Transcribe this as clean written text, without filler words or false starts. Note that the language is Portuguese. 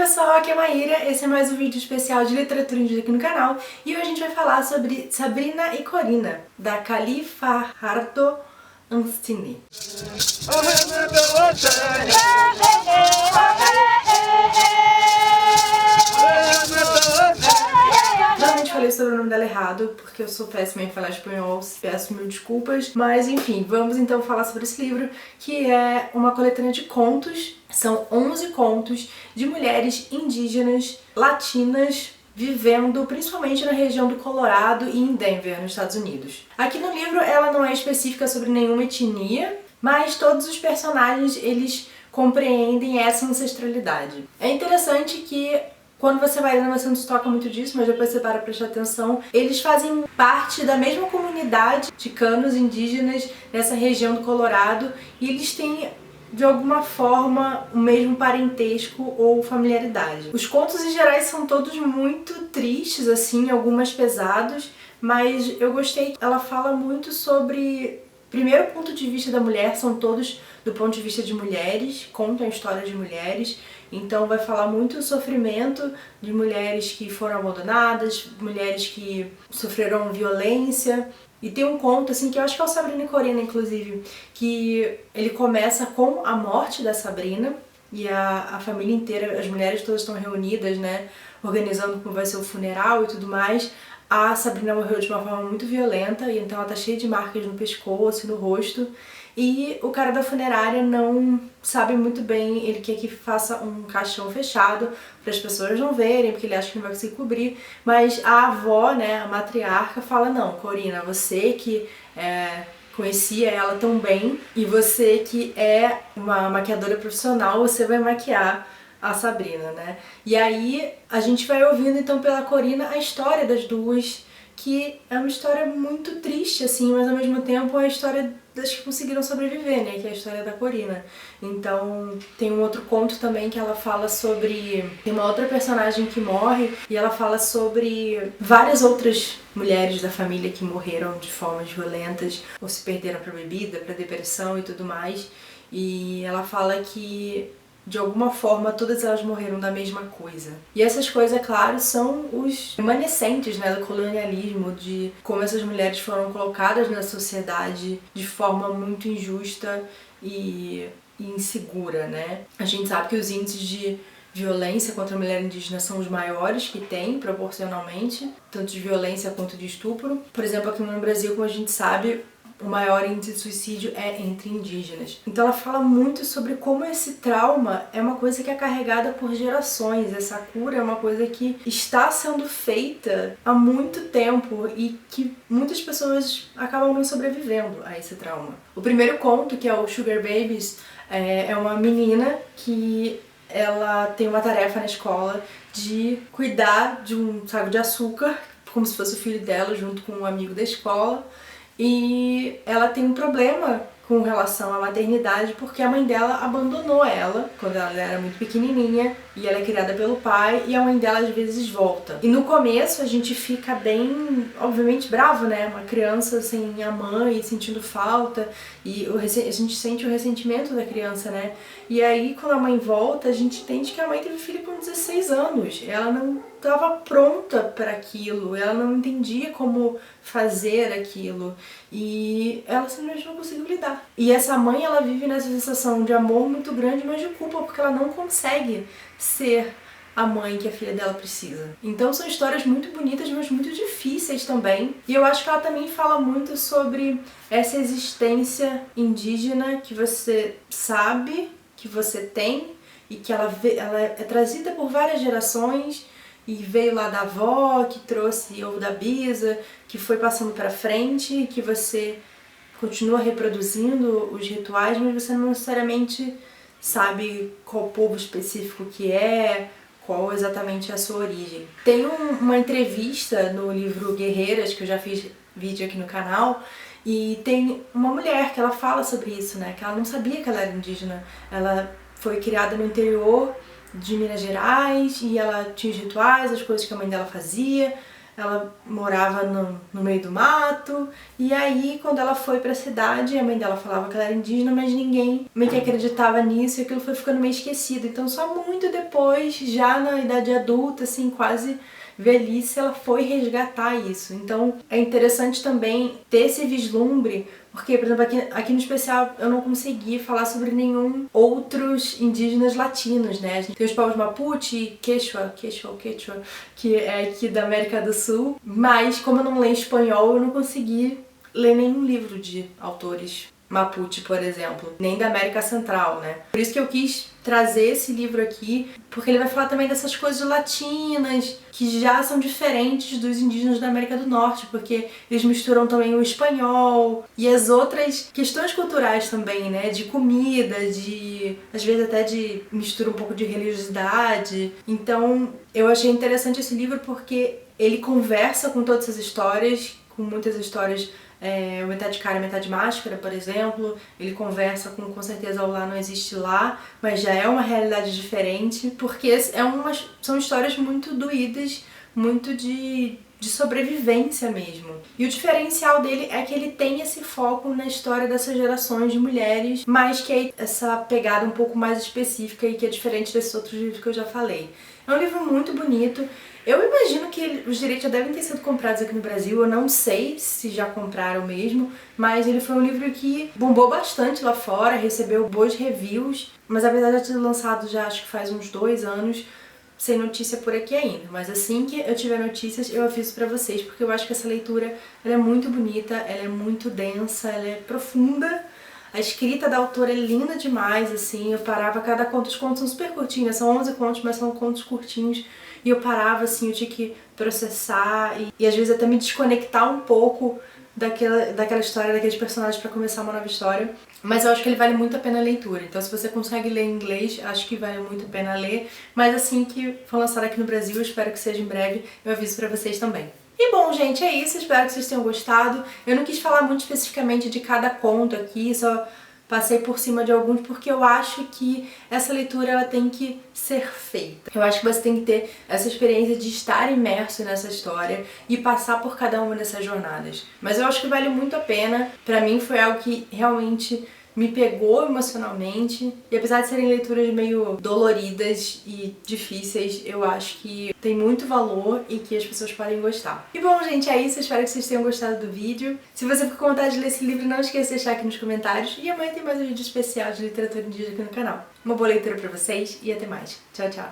pessoal, aqui é a Maíra, esse é mais um vídeo especial de literatura indígena aqui no canal e hoje a gente vai falar sobre Sabrina e Corina, da Kali Fajardo Anstini. Realmente falei sobre o nome dela errado, porque eu sou péssima em falar espanhol, peço mil desculpas, mas enfim, vamos então falar sobre esse livro, que é uma coletânea de contos. São 11 contos de mulheres indígenas latinas vivendo principalmente na região do Colorado e em Denver, nos Estados Unidos. Aqui no livro ela não é específica sobre nenhuma etnia, mas todos os personagens eles compreendem essa ancestralidade. É interessante que quando você vai lendo, você não se toca muito disso, mas depois você para prestar atenção. Eles fazem parte da mesma comunidade de canos indígenas nessa região do Colorado e eles têm, de alguma forma, o mesmo parentesco ou familiaridade. Os contos, em geral, são todos muito tristes, assim, algumas pesados, mas eu gostei. Ela fala muito sobre... Primeiro, o ponto de vista da mulher, são todos do ponto de vista de mulheres, contam a história de mulheres, então vai falar muito do sofrimento de mulheres que foram abandonadas, mulheres que sofreram violência. E tem um conto, assim, que eu acho que é o Sabrina e Corina, inclusive, que ele começa com a morte da Sabrina e a família inteira, as mulheres todas estão reunidas, né, organizando como vai ser o funeral e tudo mais. A Sabrina morreu de uma forma muito violenta e então ela tá cheia de marcas no pescoço e no rosto. E o cara da funerária não sabe muito bem, ele quer que faça um caixão fechado para as pessoas não verem, porque ele acha que não vai conseguir cobrir. Mas a avó, né, a matriarca, fala: não, Corina, você que conhecia ela tão bem e você que é uma maquiadora profissional, você vai maquiar a Sabrina, né? E aí a gente vai ouvindo então pela Corina a história das duas, que é uma história muito triste, assim, mas ao mesmo tempo é a história das que conseguiram sobreviver, né? Que é a história da Corina. Então tem um outro conto também que ela fala sobre... Tem uma outra personagem que morre e ela fala sobre várias outras mulheres da família que morreram de formas violentas ou se perderam pra bebida, pra depressão e tudo mais. E ela fala que de alguma forma todas elas morreram da mesma coisa. E essas coisas, é claro, são os remanescentes, né, do colonialismo, de como essas mulheres foram colocadas na sociedade de forma muito injusta e insegura, né? A gente sabe que os índices de violência contra a mulher indígena são os maiores que tem, proporcionalmente, tanto de violência quanto de estupro. Por exemplo, aqui no Brasil, como a gente sabe, o maior índice de suicídio é entre indígenas. Então ela fala muito sobre como esse trauma é uma coisa que é carregada por gerações. Essa cura é uma coisa que está sendo feita há muito tempo e que muitas pessoas acabam não sobrevivendo a esse trauma. O primeiro conto, que é o Sugar Babies, é uma menina que ela tem uma tarefa na escola de cuidar de um saco de açúcar, como se fosse o filho dela, junto com um amigo da escola. E ela tem um problema com relação à maternidade porque a mãe dela abandonou ela quando ela era muito pequenininha e ela é criada pelo pai e a mãe dela às vezes volta. E no começo a gente fica bem, obviamente, bravo, né? Uma criança sem a mãe, sentindo falta e a gente sente o ressentimento da criança, né? E aí quando a mãe volta a gente entende que a mãe teve filho com 16 anos. Ela não estava pronta para aquilo, ela não entendia como fazer aquilo e ela simplesmente não conseguiu lidar. E essa mãe, ela vive nessa sensação de amor muito grande, mas de culpa, porque ela não consegue ser a mãe que a filha dela precisa. Então são histórias muito bonitas, mas muito difíceis também. E eu acho que ela também fala muito sobre essa existência indígena que você sabe que você tem e que ela é trazida por várias gerações. E veio lá da avó, que trouxe, ou da bisa, que foi passando pra frente, que você continua reproduzindo os rituais, mas você não necessariamente sabe qual povo específico que é, qual exatamente é a sua origem. Tem uma entrevista no livro Guerreiras, que eu já fiz vídeo aqui no canal, e tem uma mulher que ela fala sobre isso, né? Que ela não sabia que ela era indígena. Ela foi criada no interior de Minas Gerais e ela tinha os rituais, as coisas que a mãe dela fazia, ela morava no meio do mato, e aí quando ela foi pra cidade, a mãe dela falava que ela era indígena, mas ninguém meio que acreditava nisso e aquilo foi ficando meio esquecido. Então só muito depois, já na idade adulta, assim, quase velhice, ela foi resgatar isso. Então é interessante também ter esse vislumbre, porque, por exemplo, aqui no especial eu não consegui falar sobre nenhum outros indígenas latinos, né? A gente tem os povos Mapuche e Quechua, que é aqui da América do Sul, mas como eu não leio espanhol, eu não consegui ler nenhum livro de autores Mapuche, por exemplo, nem da América Central, né? Por isso que eu quis trazer esse livro aqui, porque ele vai falar também dessas coisas latinas, que já são diferentes dos indígenas da América do Norte, porque eles misturam também o espanhol e as outras questões culturais também, né? De comida, às vezes até de mistura um pouco de religiosidade. Então, eu achei interessante esse livro porque ele conversa com todas essas histórias, com muitas histórias metade cara, metade máscara, por exemplo. Ele conversa com certeza o Lá Não Existe Lá, mas já é uma realidade diferente, porque são histórias muito doídas, muito de sobrevivência mesmo. E o diferencial dele é que ele tem esse foco na história dessas gerações de mulheres, mas que é essa pegada um pouco mais específica e que é diferente desses outros livros que eu já falei. É um livro muito bonito. Eu imagino que os direitos já devem ter sido comprados aqui no Brasil, eu não sei se já compraram mesmo, mas ele foi um livro que bombou bastante lá fora, recebeu boas reviews, mas apesar de ter sido lançado já acho que faz uns 2 anos, sem notícia por aqui ainda. Mas assim que eu tiver notícias eu aviso pra vocês, porque eu acho que essa leitura ela é muito bonita, ela é muito densa, ela é profunda. A escrita da autora é linda demais, assim, eu parava cada conto, os contos são super curtinhos, são 11 contos, mas são contos curtinhos, e eu parava, assim, eu tinha que processar e às vezes até me desconectar um pouco daquela história, daqueles personagens pra começar uma nova história. Mas eu acho que ele vale muito a pena a leitura, então se você consegue ler em inglês, acho que vale muito a pena ler, mas assim que for lançado aqui no Brasil, eu espero que seja em breve, eu aviso pra vocês também. E bom, gente, é isso. Espero que vocês tenham gostado. Eu não quis falar muito especificamente de cada conto aqui, só passei por cima de alguns porque eu acho que essa leitura ela tem que ser feita. Eu acho que você tem que ter essa experiência de estar imerso nessa história e passar por cada uma dessas jornadas. Mas eu acho que vale muito a pena. Pra mim foi algo que realmente me pegou emocionalmente, e apesar de serem leituras meio doloridas e difíceis, eu acho que tem muito valor e que as pessoas podem gostar. E bom, gente, é isso. Eu espero que vocês tenham gostado do vídeo. Se você ficou com vontade de ler esse livro, não esqueça de deixar aqui nos comentários. E amanhã tem mais um vídeo especial de literatura indígena aqui no canal. Uma boa leitura pra vocês e até mais. Tchau, tchau!